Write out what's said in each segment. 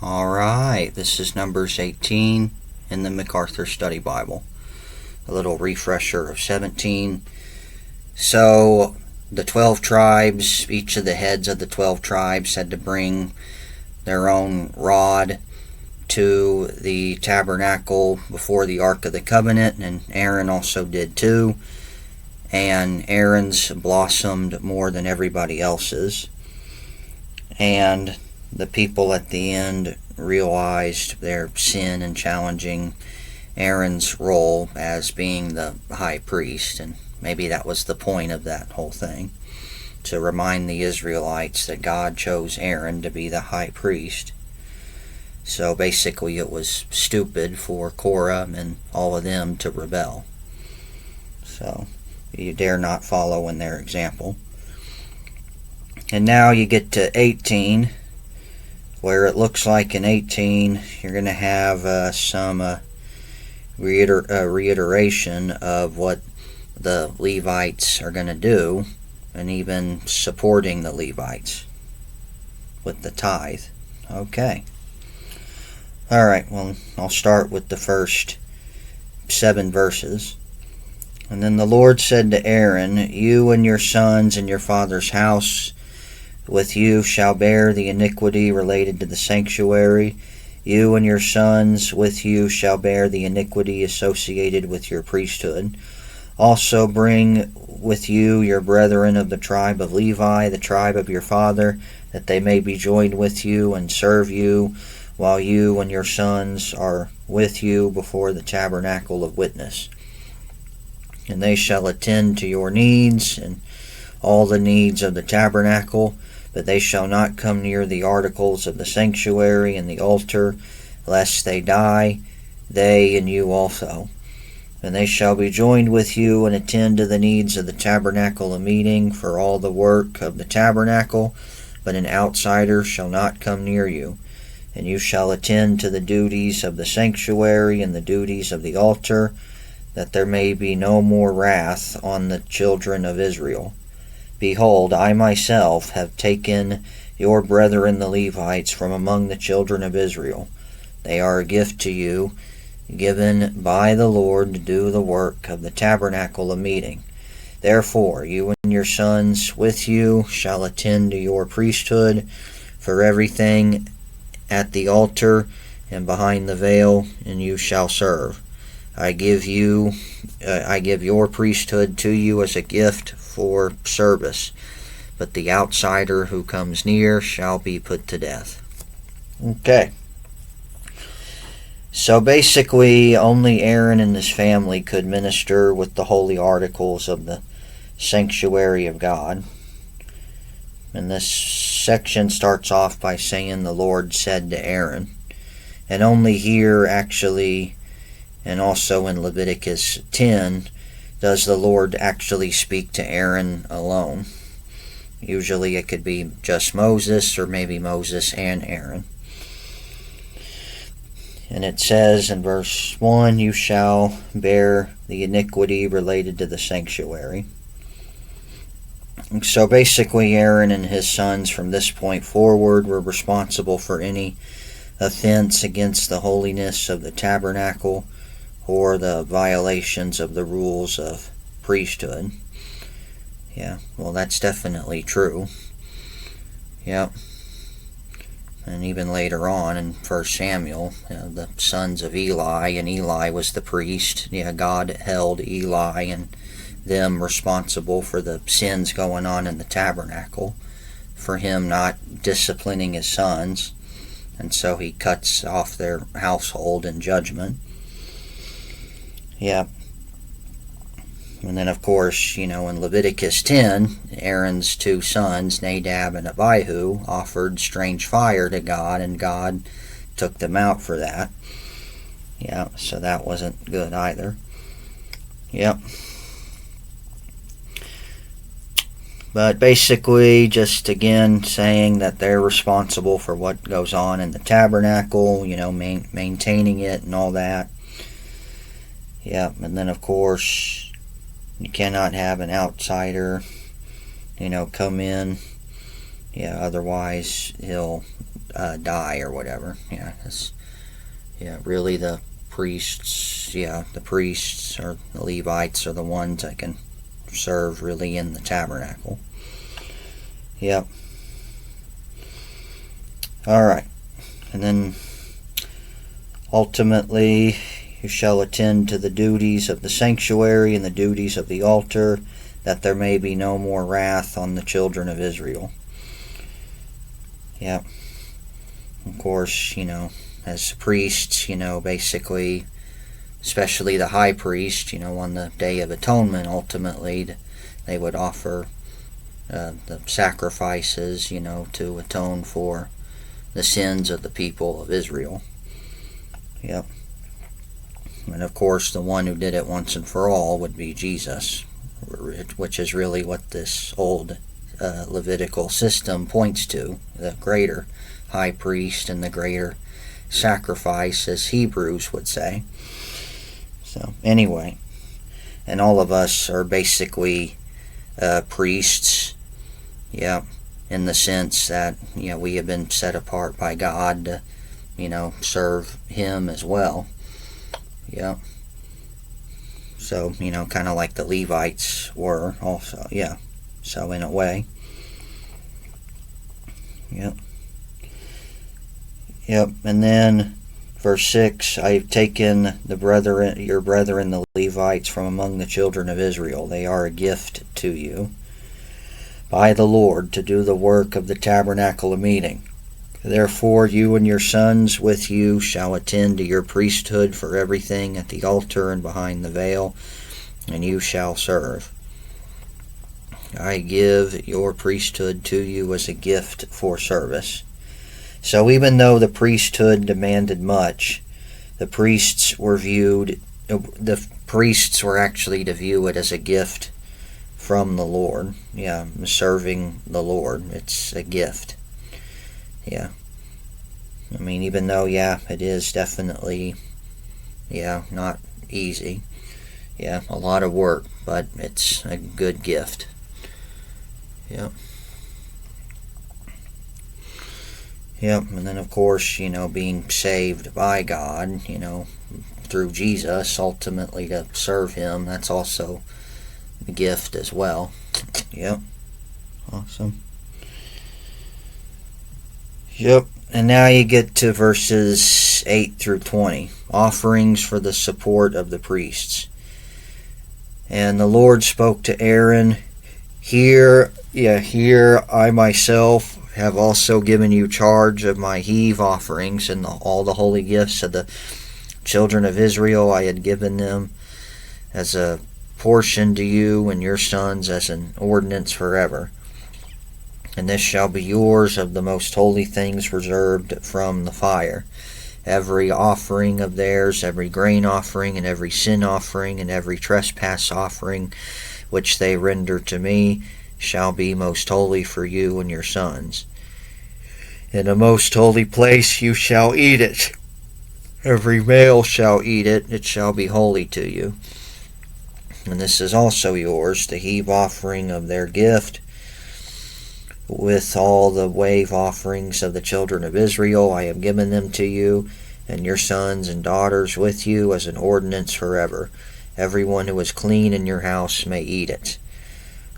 Alright, this is Numbers 18 in the MacArthur Study Bible. A little refresher of 17. So, the 12 tribes, each of the heads of the 12 tribes had to bring their own rod to the tabernacle before the Ark of the Covenant, and Aaron also did too. And Aaron's blossomed more than everybody else's. And the people at the end realized their sin in challenging Aaron's role as being the high priest, and maybe that was the point of that whole thing, to remind the Israelites that God chose Aaron to be the high priest. So basically it was stupid for Korah and all of them to rebel. So you dare not follow in their example. And now you get to 18, where it looks like in 18 you're going to have some reiteration of what the Levites are going to do, and even supporting the Levites with the tithe. Okay. Alright, well, I'll start with the first 7 verses. And then the Lord said to Aaron, "You and your sons and your father's house with you shall bear the iniquity related to the sanctuary. You and your sons with you shall bear the iniquity associated with your priesthood. Also bring with you your brethren of the tribe of Levi, the tribe of your father, that they may be joined with you and serve you, while you and your sons are with you before the tabernacle of witness. And they shall attend to your needs and all the needs of the tabernacle, but they shall not come near the articles of the sanctuary and the altar, lest they die, they and you also. And they shall be joined with you and attend to the needs of the tabernacle of meeting for all the work of the tabernacle, but an outsider shall not come near you. And you shall attend to the duties of the sanctuary and the duties of the altar, that there may be no more wrath on the children of Israel. Behold, I myself have taken your brethren the Levites from among the children of Israel. They are a gift to you, given by the Lord to do the work of the tabernacle of meeting. Therefore, you and your sons with you shall attend to your priesthood for everything at the altar and behind the veil, and you shall serve. I give your priesthood to you as a gift for service, but the outsider who comes near shall be put to death." Okay. So basically, only Aaron and his family could minister with the holy articles of the sanctuary of God. And this section starts off by saying the Lord said to Aaron. And only here, actually, and also in Leviticus 10, does the Lord actually speak to Aaron alone. Usually it could be just Moses, or maybe Moses and Aaron. And it says in verse 1, "You shall bear the iniquity related to the sanctuary." So basically Aaron and his sons from this point forward were responsible for any offense against the holiness of the tabernacle, or the violations of the rules of priesthood. Yeah, well, that's definitely true. Yep. And even later on in 1 Samuel, the sons of Eli, and Eli was the priest. Yeah, God held Eli and them responsible for the sins going on in the tabernacle, for him not disciplining his sons, and so he cuts off their household in judgment. Yeah. And then, of course, in Leviticus 10, Aaron's 2 sons, Nadab and Abihu, offered strange fire to God, and God took them out for that. Yeah, so that wasn't good either. Yep. But basically, just again saying that they're responsible for what goes on in the tabernacle, maintaining it and all that. Yeah, and then of course, you cannot have an outsider, come in Yeah, otherwise he'll die or whatever. Really the priests, the priests or the Levites are the ones that can serve really in the tabernacle. Yep. Alright. And then ultimately you shall attend to the duties of the sanctuary and the duties of the altar, that there may be no more wrath on the children of Israel. Yep. Of course, as priests, basically, especially the high priest, on the Day of Atonement, ultimately, they would offer the sacrifices, to atone for the sins of the people of Israel. Yep. And of course, the one who did it once and for all would be Jesus, which is really what this old Levitical system points to, the greater high priest and the greater sacrifice, as Hebrews would say. So anyway, and all of us are basically priests, in the sense that we have been set apart by God to serve him as well. So kind of like the Levites were also. So in a way. And then verse 6, I have taken your brethren the Levites from among the children of Israel. They are a gift to you by the Lord to do the work of the tabernacle of meeting. Therefore you and your sons with you shall attend to your priesthood for everything at the altar and behind the veil, and you shall serve. I give your priesthood to you as a gift for service. So even though the priesthood demanded much, the priests were actually to view it as a gift from the Lord. Serving the Lord, it's a gift. Even though, it is definitely, not easy. A lot of work, but it's a good gift. And then of course, being saved by God, through Jesus, ultimately to serve him, that's also a gift as well. Awesome. And now you get to verses 8 through 20. Offerings for the support of the priests. And the Lord spoke to Aaron, Here I myself have also given you charge of my heave offerings and all the holy gifts of the children of Israel. I had given them as a portion to you and your sons as an ordinance forever. And this shall be yours of the most holy things reserved from the fire. Every offering of theirs, every grain offering, and every sin offering, and every trespass offering, which they render to me, shall be most holy for you and your sons. In a most holy place you shall eat it. Every male shall eat it, it shall be holy to you. And this is also yours, the heave offering of their gift, with all the wave offerings of the children of Israel. I have given them to you, and your sons and daughters with you, as an ordinance forever. Everyone who is clean in your house may eat it.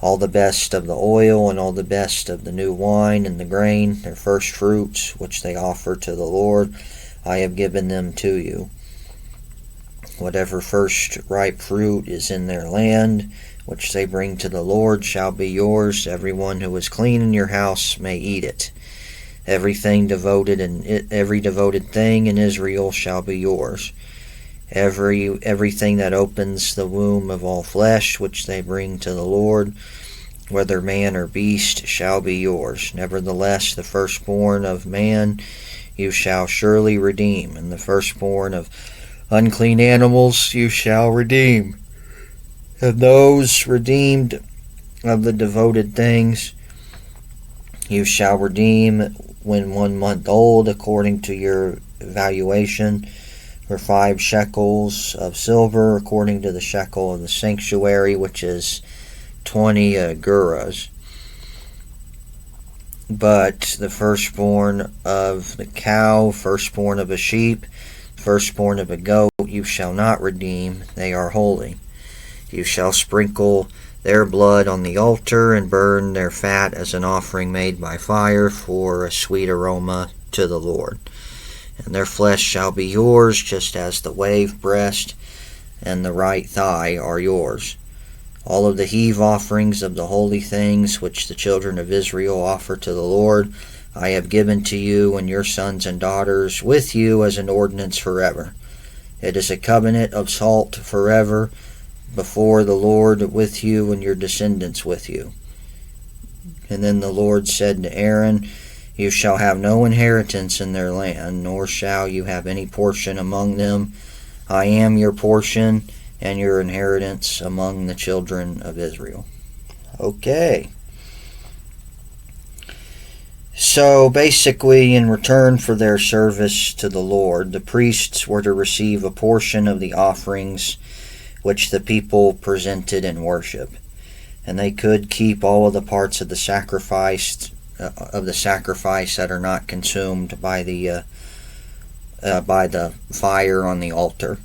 All the best of the oil and all the best of the new wine and the grain, their first fruits, which they offer to the Lord, I have given them to you. Whatever first ripe fruit is in their land, which they bring to the Lord, shall be yours. Everyone who is clean in your house may eat it. Everything devoted and every devoted thing in Israel shall be yours. Everything that opens the womb of all flesh, which they bring to the Lord, whether man or beast, shall be yours. Nevertheless, the firstborn of man you shall surely redeem, and the firstborn of unclean animals you shall redeem. And those redeemed of the devoted things you shall redeem when 1 month old, according to your valuation, for 5 shekels of silver, according to the shekel of the sanctuary, which is 20 gerahs. But the firstborn of the cow, firstborn of a sheep, firstborn of a goat, you shall not redeem, they are holy. You shall sprinkle their blood on the altar and burn their fat as an offering made by fire for a sweet aroma to the Lord. And their flesh shall be yours, just as the wave breast and the right thigh are yours. All of the heave offerings of the holy things which the children of Israel offer to the Lord, I have given to you and your sons and daughters with you as an ordinance forever. It is a covenant of salt forever before the Lord with you and your descendants with you. And then the Lord said to Aaron, you shall have no inheritance in their land, nor shall you have any portion among them. I am your portion and your inheritance among the children of Israel. Okay. So basically, in return for their service to the Lord, the priests were to receive a portion of the offerings which the people presented in worship. And they could keep all of the parts of the sacrifice that are not consumed by the fire on the altar.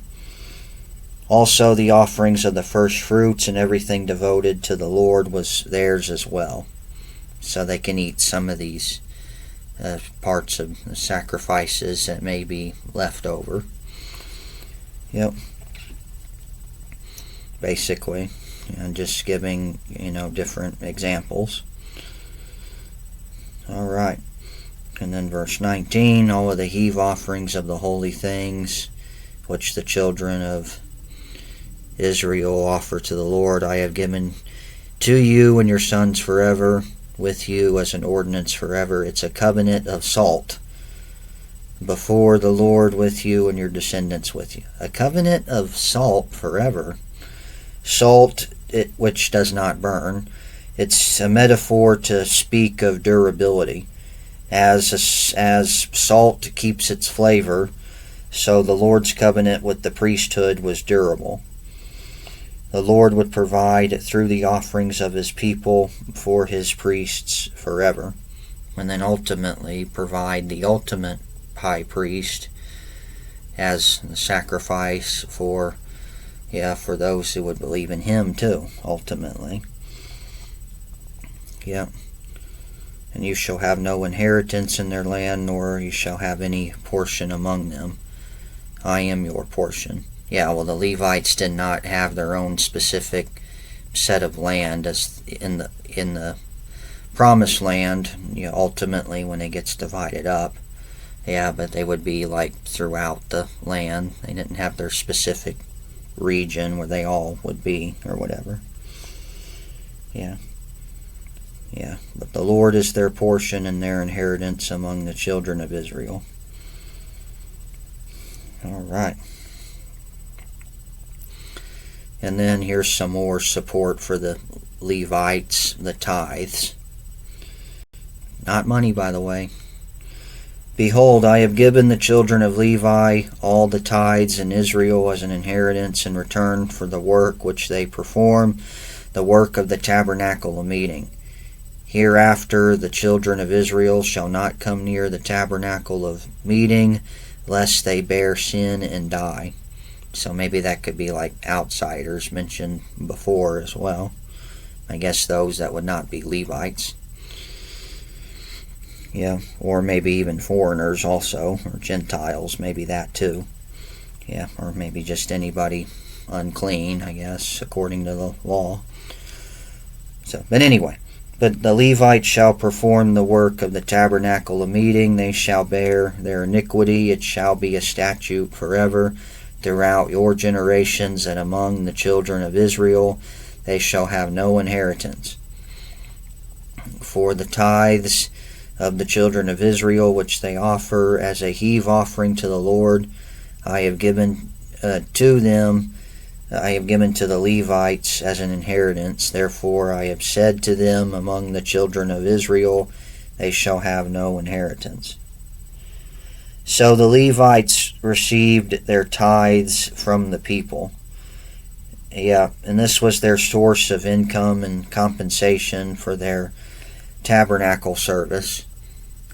Also, the offerings of the first fruits and everything devoted to the Lord was theirs as well. So they can eat some of these parts of the sacrifices that may be left over. Yep. Basically, and just giving, different examples. All right. And then verse 19, all of the heave offerings of the holy things which the children of Israel offer to the Lord, I have given to you and your sons forever, with you as an ordinance forever. It's a covenant of salt before the Lord with you and your descendants with you. A covenant of salt forever. Salt, which does not burn. It's a metaphor to speak of durability. As salt keeps its flavor, so the Lord's covenant with the priesthood was durable. The Lord would provide through the offerings of his people for his priests forever, and then ultimately provide the ultimate high priest as the sacrifice for those who would believe in him too, ultimately. Yeah. And you shall have no inheritance in their land, nor you shall have any portion among them. I am your portion. Yeah, well, the Levites did not have their own specific set of land as in the promised land, ultimately when it gets divided up. Yeah, but they would be like throughout the land. They didn't have their specific region where they all would be or whatever. Yeah. Yeah, but the Lord is their portion and their inheritance among the children of Israel. All right. And then here's some more support for the Levites, the tithes. Not money, by the way. Behold, I have given the children of Levi all the tithes in Israel as an inheritance in return for the work which they perform, the work of the tabernacle of meeting. Hereafter the children of Israel shall not come near the tabernacle of meeting, lest they bear sin and die. So maybe that could be like outsiders mentioned before as well. I guess those that would not be Levites. Yeah, or maybe even foreigners also, or Gentiles, maybe that too. Yeah, or maybe just anybody unclean, I guess, according to the law. But anyway, but the Levites shall perform the work of the tabernacle of meeting. They shall bear their iniquity. It shall be a statute forever throughout your generations, and among the children of Israel they shall have no inheritance. For the tithes of the children of Israel, which they offer as a heave offering to the Lord, I have given to them, I have given to the Levites as an inheritance. Therefore I have said to them, among the children of Israel they shall have no inheritance. So the Levites received their tithes from the people. Yeah, and this was their source of income and compensation for their tabernacle service.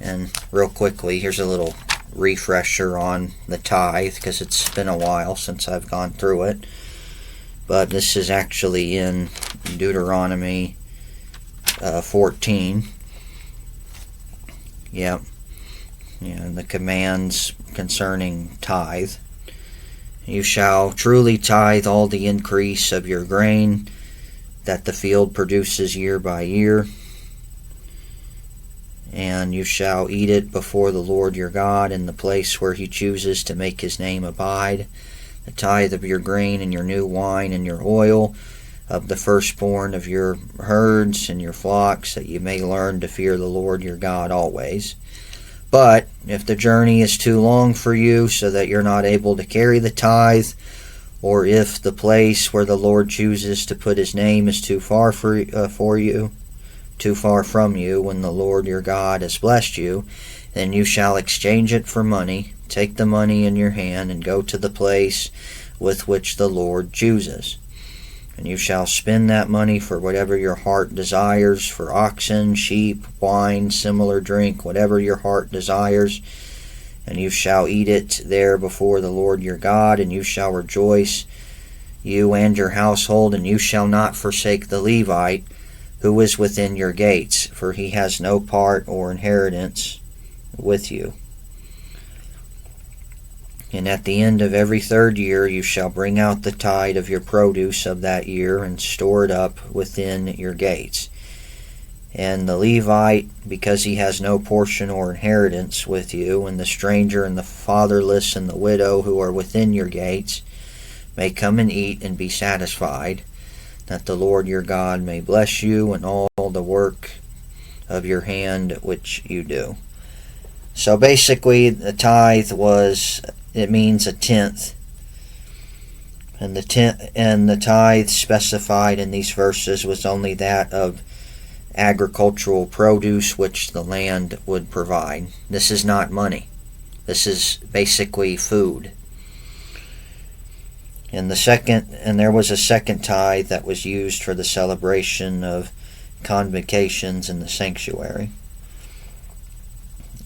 And real quickly, here's a little refresher on the tithe, because it's been a while since I've gone through it. But this is actually in Deuteronomy 14. Yep. And the commands concerning tithe. You shall truly tithe all the increase of your grain that the field produces year by year, and you shall eat it before the Lord your God in the place where he chooses to make his name abide, the tithe of your grain and your new wine and your oil, of the firstborn of your herds and your flocks, that you may learn to fear the Lord your God always. But if the journey is too long for you, so that you're not able to carry the tithe, or if the place where the Lord chooses to put his name is too far for you, too far from you, when the Lord your God has blessed you, then you shall exchange it for money. Take the money in your hand and go to the place with which the Lord chooses. And you shall spend that money for whatever your heart desires, for oxen, sheep, wine, similar drink, whatever your heart desires. And you shall eat it there before the Lord your God, and you shall rejoice, you and your household, and you shall not forsake the Levite who is within your gates, for he has no part or inheritance with you. And at the end of every 3rd year you shall bring out the tithe of your produce of that year, and store it up within your gates. And the Levite, because he has no portion or inheritance with you, and the stranger and the fatherless and the widow who are within your gates, may come and eat and be satisfied, that the Lord your God may bless you in all the work of your hand which you do. So basically, the tithe it means a tenth. And the tithe specified in these verses was only that of agricultural produce which the land would provide. This is not money. This is basically food. And there was a second tithe that was used for the celebration of convocations in the sanctuary.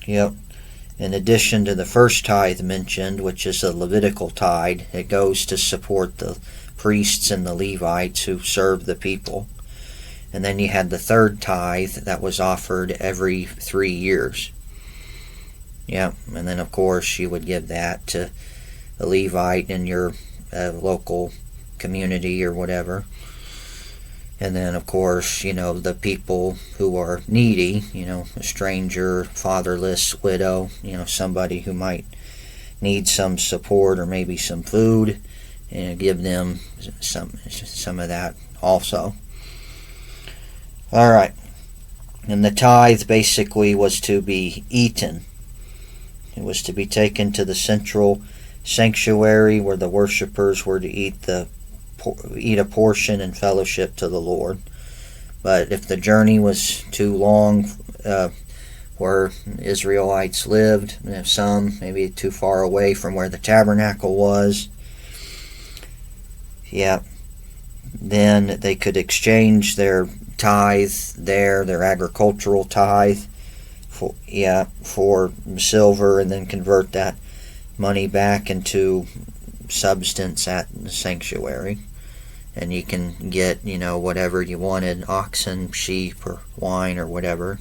Yep. In addition to the first tithe mentioned, which is the Levitical tithe, it goes to support the priests and the Levites who serve the people. And then you had the third tithe that was offered every 3 years. Yep. And then, of course, you would give that to the Levite in your local community or whatever. And then, of course, the people who are needy, a stranger, fatherless, widow, somebody who might need some support or maybe some food, and give them some of that also. All right. And the tithe basically was to be eaten. It was to be taken to the central sanctuary where the worshipers were to eat a portion in fellowship to the Lord. But if the journey was too long where Israelites lived, and if some maybe too far away from where the tabernacle was, then they could exchange their tithe their agricultural tithe for silver, and then convert that money back into substance at the sanctuary. And you can get, whatever you wanted, oxen, sheep, or wine, or whatever.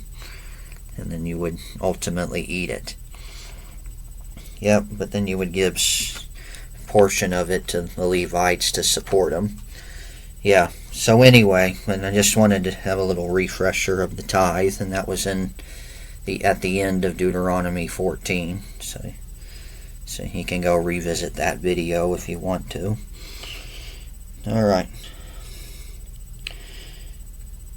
And then you would ultimately eat it. But then you would give a portion of it to the Levites to support them. So anyway, and I just wanted to have a little refresher of the tithe, and that was at the end of Deuteronomy 14. So you can go revisit that video if you want to. Alright.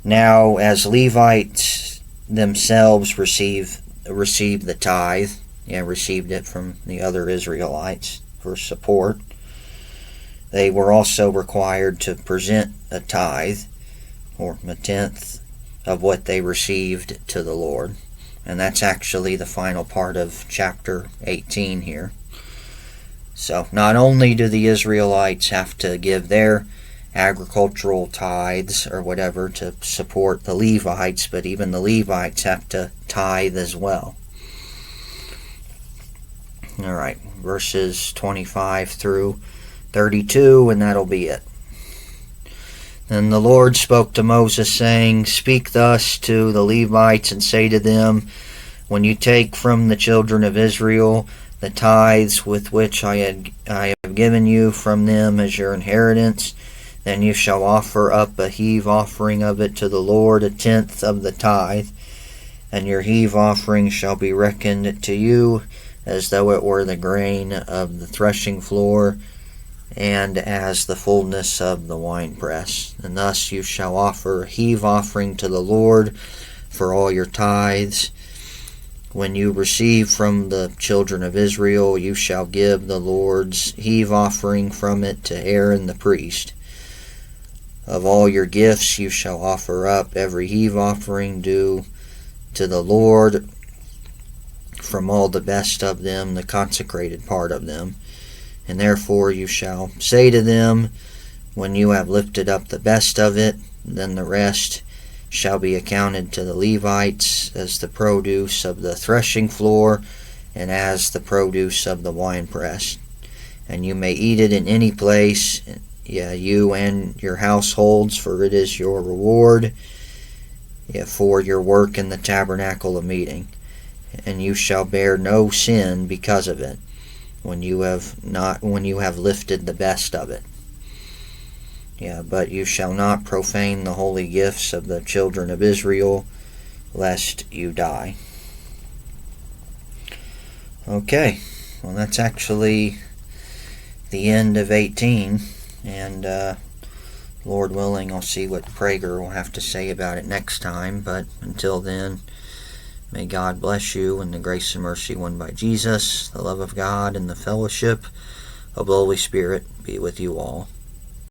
Now, as Levites themselves received the tithe, received it from the other Israelites for support, they were also required to present a tithe, or a tenth, of what they received to the Lord. And that's actually the final part of chapter 18 here. So not only do the Israelites have to give their agricultural tithes or whatever to support the Levites, but even the Levites have to tithe as well. Alright, verses 25 through 32, and that'll be it. And the Lord spoke to Moses, saying, Speak thus to the Levites, and say to them, When you take from the children of Israel the tithes with which I have given you from them as your inheritance, then you shall offer up a heave offering of it to the Lord, 1/10 of the tithe, and your heave offering shall be reckoned to you as though it were the grain of the threshing floor, and as the fullness of the winepress. And thus you shall offer a heave offering to the Lord for all your tithes. When you receive from the children of Israel, you shall give the Lord's heave offering from it to Aaron the priest. Of all your gifts you shall offer up every heave offering due to the Lord, from all the best of them, the consecrated part of them. And therefore you shall say to them, When you have lifted up the best of it, then the rest shall be accounted to the Levites as the produce of the threshing floor, and as the produce of the winepress. And you may eat it in any place, you and your households, for it is your reward, for your work in the tabernacle of meeting. And you shall bear no sin because of it, when you have lifted the best of it. But you shall not profane the holy gifts of the children of Israel, lest you die. Okay, well, that's actually the end of 18, and Lord willing, I'll see what Prager will have to say about it next time. But until then, may God bless you in the grace and mercy won by Jesus, the love of God, and the fellowship of the Holy Spirit be with you all.